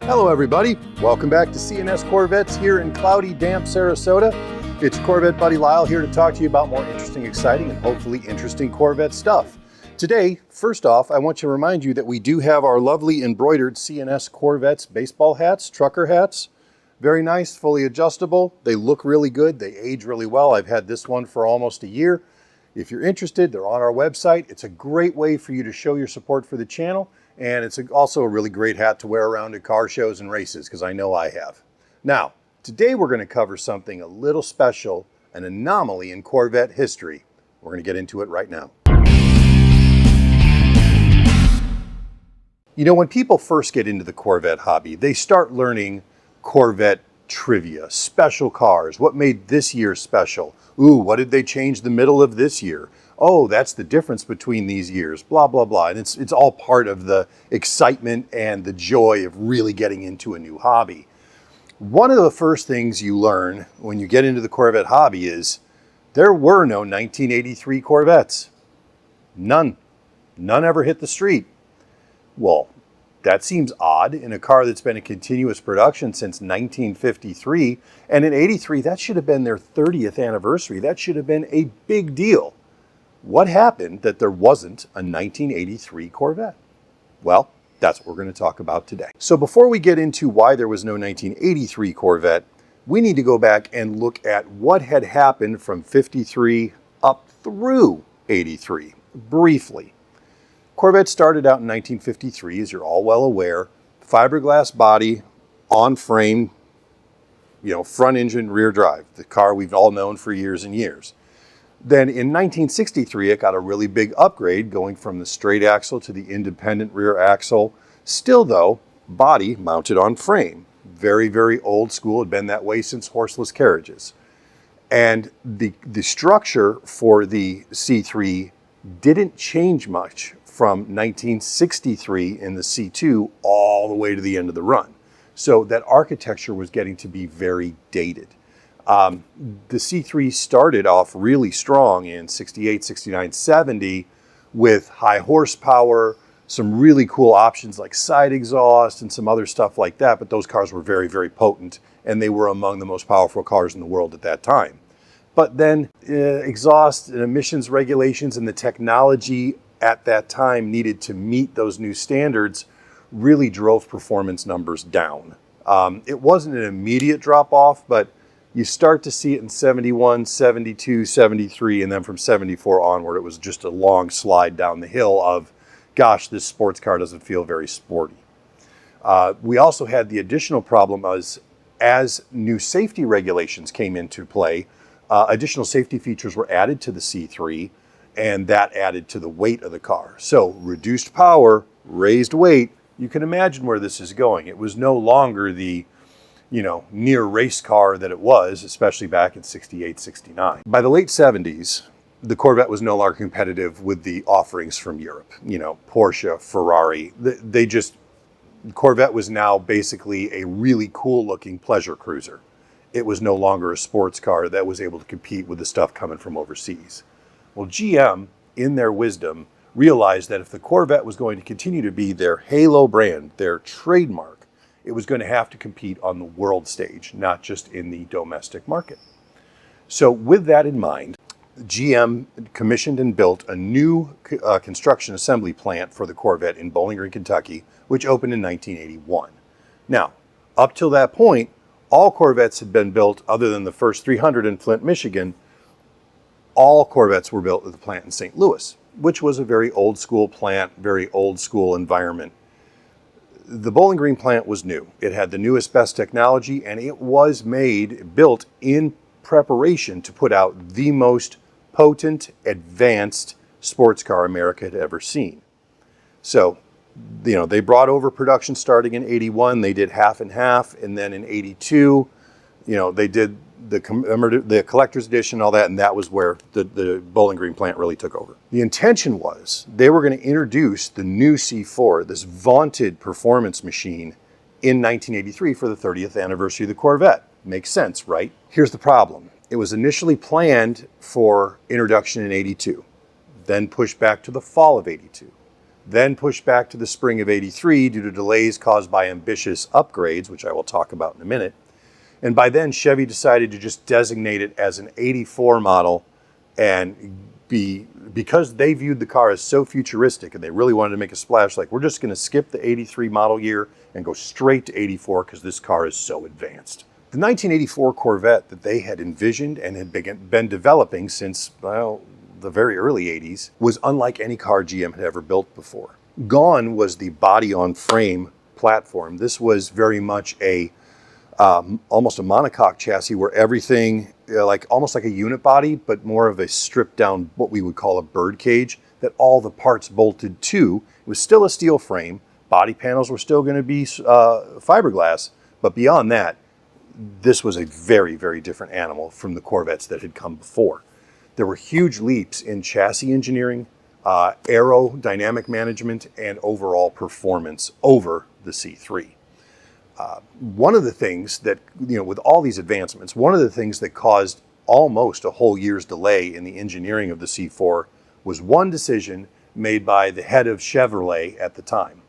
Hello everybody, welcome back to C&S Corvettes here in cloudy, damp Sarasota. It's Corvette buddy Lyle here to talk to you about more interesting, exciting, and hopefully interesting Corvette stuff. Today, first off, I want to remind you that we do have our lovely embroidered C&S Corvettes baseball hats, trucker hats. Very nice, fully adjustable. They look really good, they age really well. I've had this one for almost a year. If you're interested, they're on our website. It's a great way for you to show your support for the channel. And it's also a really great hat to wear around at car shows and races, because I know I have. Now, today we're going to cover something a little special, an anomaly in Corvette history. We're going to get into it right now. You know, when people first get into the Corvette hobby, they start learning Corvette trivia, special cars. What made this year special? Ooh, what did they change the middle of this year? Oh, that's the difference between these years, blah, blah, blah. And it's all part of the excitement and the joy of really getting into a new hobby. One of the first things you learn when you get into the Corvette hobby is there were no 1983 Corvettes. None. None ever hit the street. Well, that seems odd in a car that's been in continuous production since 1953. And in 83, that should have been their 30th anniversary. That should have been a big deal. What happened that there wasn't a 1983 Corvette? Well, that's what we're going to talk about today. So before we get into why there was no 1983 Corvette, we need to go back and look at what had happened from 53 up through 83, briefly. Corvette started out in 1953, as you're all well aware, fiberglass body, on frame, front engine, rear drive, the car we've all known for years and years. Then in 1963, it got a really big upgrade, going from the straight axle to the independent rear axle. Still though, body mounted on frame. Very, very old school, had been that way since horseless carriages. And the structure for the C3 didn't change much from 1963 in the C2 all the way to the end of the run. So that architecture was getting to be very dated. The C3 started off really strong in 68, 69, 70 with high horsepower, some really cool options like side exhaust and some other stuff like that. But those cars were very, very potent, and they were among the most powerful cars in the world at that time. But then exhaust and emissions regulations and the technology at that time needed to meet those new standards really drove performance numbers down. It wasn't an immediate drop off, but you start to see it in 71, 72, 73, and then from 74 onward, it was just a long slide down the hill of, gosh, this sports car doesn't feel very sporty. We also had the additional problem as new safety regulations came into play, additional safety features were added to the C3, and that added to the weight of the car. So reduced power, raised weight, you can imagine where this is going. It was no longer the near race car that it was, especially back in 68, 69. By the late 70s, the Corvette was no longer competitive with the offerings from Europe. Porsche, Ferrari, Corvette was now basically a really cool looking pleasure cruiser. It was no longer a sports car that was able to compete with the stuff coming from overseas. Well, GM, in their wisdom, realized that if the Corvette was going to continue to be their halo brand, their trademark, it was going to have to compete on the world stage, not just in the domestic market. So with that in mind, GM commissioned and built a new construction assembly plant for the Corvette in Bowling Green, Kentucky, which opened in 1981. Now, up till that point, all Corvettes had been built, other than the first 300 in Flint, Michigan. All Corvettes were built at the plant in St. Louis, which was a very old school plant, very old school environment. The Bowling Green plant was new. It had the newest, best technology, and it was built in preparation to put out the most potent, advanced sports car America had ever seen. So, they brought over production starting in 81. They did half and half, and then in 82, they did the collector's edition, all that, and that was where the Bowling Green plant really took over. The intention was they were going to introduce the new C4, this vaunted performance machine, in 1983 for the 30th anniversary of the Corvette. Makes sense, right? Here's the problem. It was initially planned for introduction in 82, then pushed back to the fall of 82, then pushed back to the spring of 83 due to delays caused by ambitious upgrades, which I will talk about in a minute. And by then, Chevy decided to just designate it as an 84 model, and because they viewed the car as so futuristic and they really wanted to make a splash, like, we're just going to skip the 83 model year and go straight to 84 because this car is so advanced. The 1984 Corvette that they had envisioned and had been developing since, well, the very early 80s was unlike any car GM had ever built before. Gone was the body-on-frame platform. This was very much almost a monocoque chassis where everything, almost like a unit body, but more of a stripped down, what we would call a bird cage, that all the parts bolted to. It was still a steel frame. Body panels were still going to be fiberglass, but beyond that, this was a very, very different animal from the Corvettes that had come before. There were huge leaps in chassis engineering, aerodynamic management, and overall performance over the C3. One of the things that, with all these advancements, one of the things that caused almost a whole year's delay in the engineering of the C4 was one decision made by the head of Chevrolet at the time.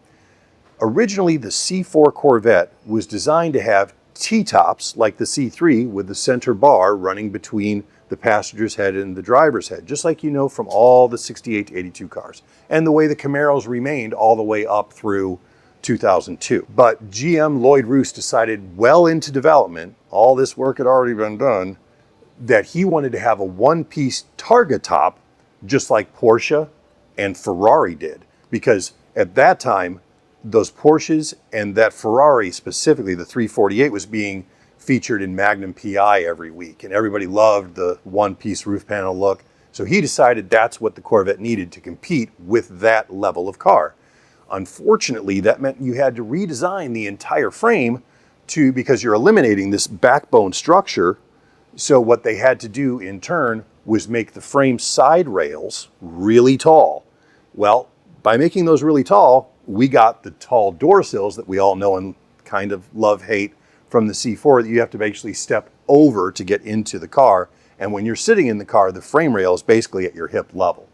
Originally, the C4 Corvette was designed to have T-tops like the C3 with the center bar running between the passenger's head and the driver's head, just like you know from all the 68 to 82 cars, and the way the Camaros remained all the way up through 2002. But GM Lloyd Roos decided well into development, all this work had already been done, that he wanted to have a one-piece Targa top, just like Porsche and Ferrari did, because at that time, those Porsches and that Ferrari, specifically the 348, was being featured in Magnum PI every week, and everybody loved the one-piece roof panel look. So he decided that's what the Corvette needed to compete with that level of car. Unfortunately, that meant you had to redesign the entire frame because you're eliminating this backbone structure. So what they had to do in turn was make the frame side rails really tall. Well, by making those really tall, we got the tall door sills that we all know and kind of love, hate from the C4 that you have to basically step over to get into the car. And when you're sitting in the car, the frame rail is basically at your hip level.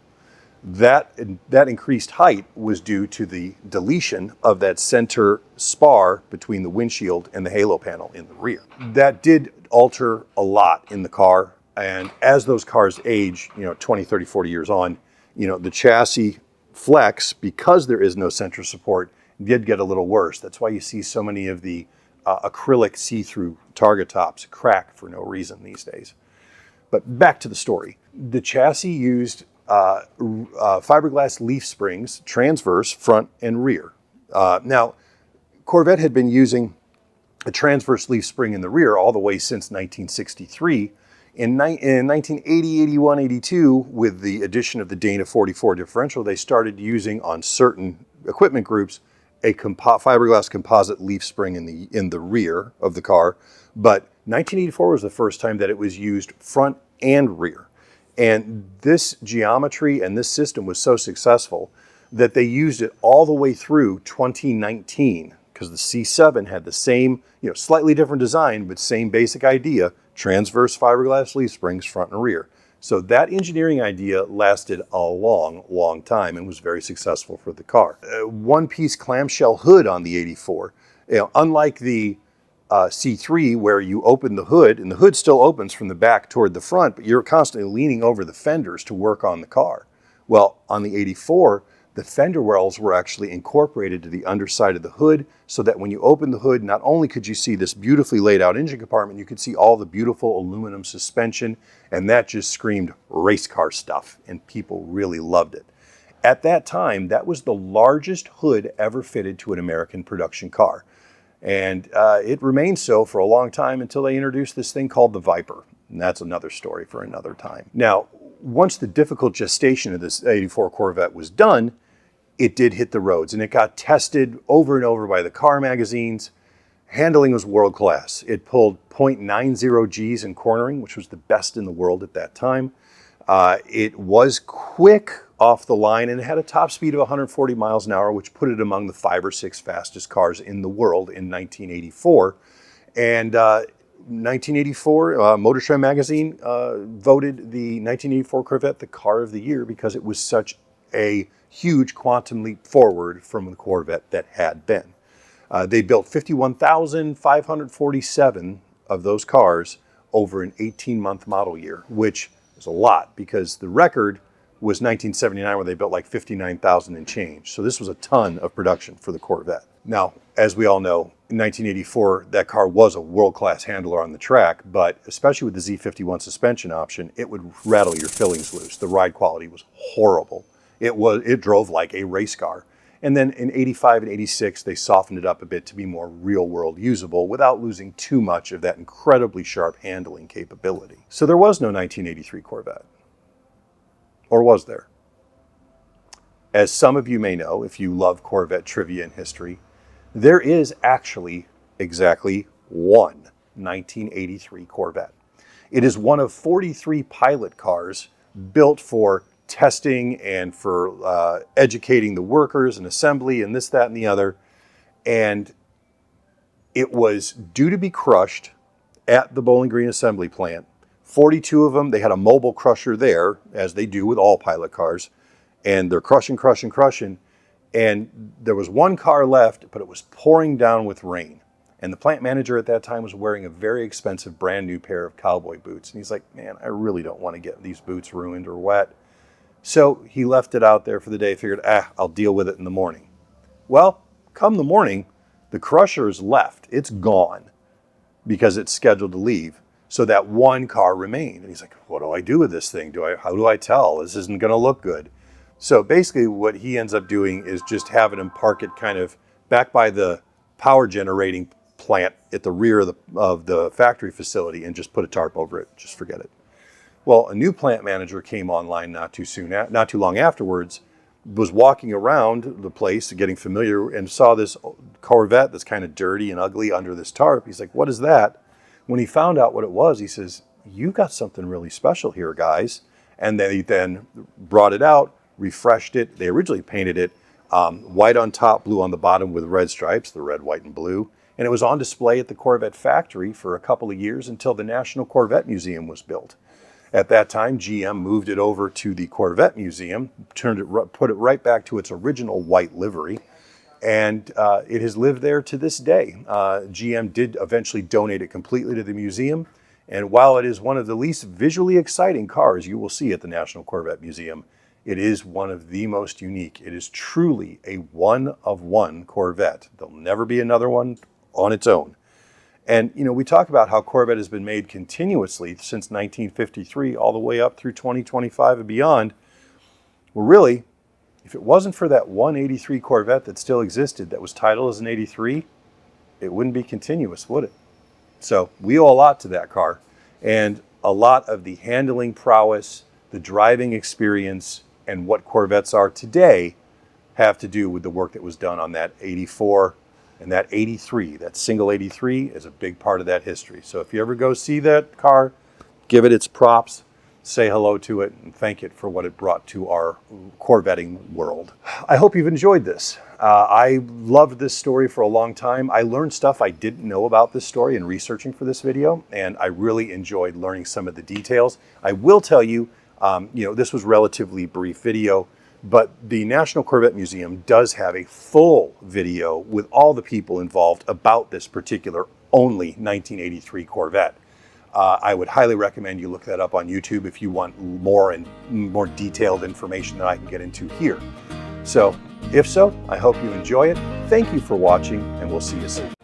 That increased height was due to the deletion of that center spar between the windshield and the halo panel in the rear. That did alter a lot in the car. And as those cars age, 20, 30, 40 years on, the chassis flex, because there is no center support, did get a little worse. That's why you see so many of the acrylic see-through Targa tops crack for no reason these days. But back to the story. The chassis used fiberglass leaf springs, transverse, front and rear. Now, Corvette had been using a transverse leaf spring in the rear all the way since 1963. In 1980, 81, 82, with the addition of the Dana 44 differential, they started using on certain equipment groups a fiberglass composite leaf spring in the rear of the car. But 1984 was the first time that it was used front and rear. And this geometry and this system was so successful that they used it all the way through 2019, because the C7 had the same, slightly different design, but same basic idea, transverse fiberglass leaf springs front and rear. So that engineering idea lasted a long, long time and was very successful for the car. One-piece clamshell hood on the 84. Unlike the C3, where you open the hood, and the hood still opens from the back toward the front, but you're constantly leaning over the fenders to work on the car. Well, on the 84, the fender wells were actually incorporated to the underside of the hood, so that when you open the hood, not only could you see this beautifully laid out engine compartment, you could see all the beautiful aluminum suspension, and that just screamed race car stuff, and people really loved it. At that time, that was the largest hood ever fitted to an American production car. And it remained so for a long time until they introduced this thing called the Viper. And that's another story for another time. Now, once the difficult gestation of this 84 Corvette was done, it did hit the roads, and it got tested over and over by the car magazines. Handling was world class. It pulled 0.90 Gs in cornering, which was the best in the world at that time. It was quick off the line and it had a top speed of 140 miles an hour, which put it among the 5 or 6 fastest cars in the world in 1984. And 1984, Motor Trend magazine voted the 1984 Corvette the car of the year because it was such a huge quantum leap forward from the Corvette that had been. They built 51,547 of those cars over an 18-month model year, which is a lot because the record was 1979 where they built like 59,000 and change. So this was a ton of production for the Corvette. Now, as we all know, in 1984, that car was a world-class handler on the track, but especially with the Z51 suspension option, it would rattle your fillings loose. The ride quality was horrible. It drove like a race car. And then in 85 and 86, they softened it up a bit to be more real-world usable without losing too much of that incredibly sharp handling capability. So there was no 1983 Corvette. Or was there? As some of you may know, if you love Corvette trivia and history, there is actually exactly one 1983 Corvette. It is one of 43 pilot cars built for testing and for educating the workers and assembly and this, that, and the other. And it was due to be crushed at the Bowling Green assembly plant. 42 of them, they had a mobile crusher there, as they do with all pilot cars. And they're crushing. And there was one car left, but it was pouring down with rain. And the plant manager at that time was wearing a very expensive brand new pair of cowboy boots. And he's like, man, I really don't want to get these boots ruined or wet. So he left it out there for the day, figured, I'll deal with it in the morning. Well, come the morning, the crusher is left. It's gone because it's scheduled to leave. So that one car remained. And he's like, what do I do with this thing? How do I tell? This isn't going to look good. So basically what he ends up doing is just having him park it kind of back by the power generating plant at the rear of the factory facility and just put a tarp over it. Just forget it. Well, a new plant manager came online not too long afterwards, was walking around the place getting familiar and saw this Corvette that's kind of dirty and ugly under this tarp. He's like, what is that? When he found out what it was, he says, you got something really special here, guys. And then he brought it out, refreshed it. They originally painted it white on top, blue on the bottom with red stripes, the red, white, and blue. And it was on display at the Corvette factory for a couple of years until the National Corvette Museum was built. At that time, GM moved it over to the Corvette Museum, put it right back to its original white livery, and it has lived there to this day. GM did eventually donate it completely to the museum, and while it is one of the least visually exciting cars you will see at the National Corvette Museum, it is one of the most unique. It is truly a one-of-one Corvette. There'll never be another one on its own. And, we talk about how Corvette has been made continuously since 1953 all the way up through 2025 and beyond. Well, really, if it wasn't for that 183 Corvette that still existed that was titled as an 83, it wouldn't be continuous, would it? So we owe a lot to that car. And a lot of the handling prowess, the driving experience, and what Corvettes are today have to do with the work that was done on that 84 and that 83, that single 83 is a big part of that history. So if you ever go see that car, give it its props, say hello to it, and thank it for what it brought to our Corvetting world. I hope you've enjoyed this. I loved this story for a long time. I learned stuff I didn't know about this story in researching for this video, and I really enjoyed learning some of the details. I will tell you, this was a relatively brief video, but the National Corvette Museum does have a full video with all the people involved about this particular only 1983 Corvette. I would highly recommend you look that up on YouTube if you want more detailed information that I can get into here. So, if so, I hope you enjoy it. Thank you for watching, and we'll see you soon.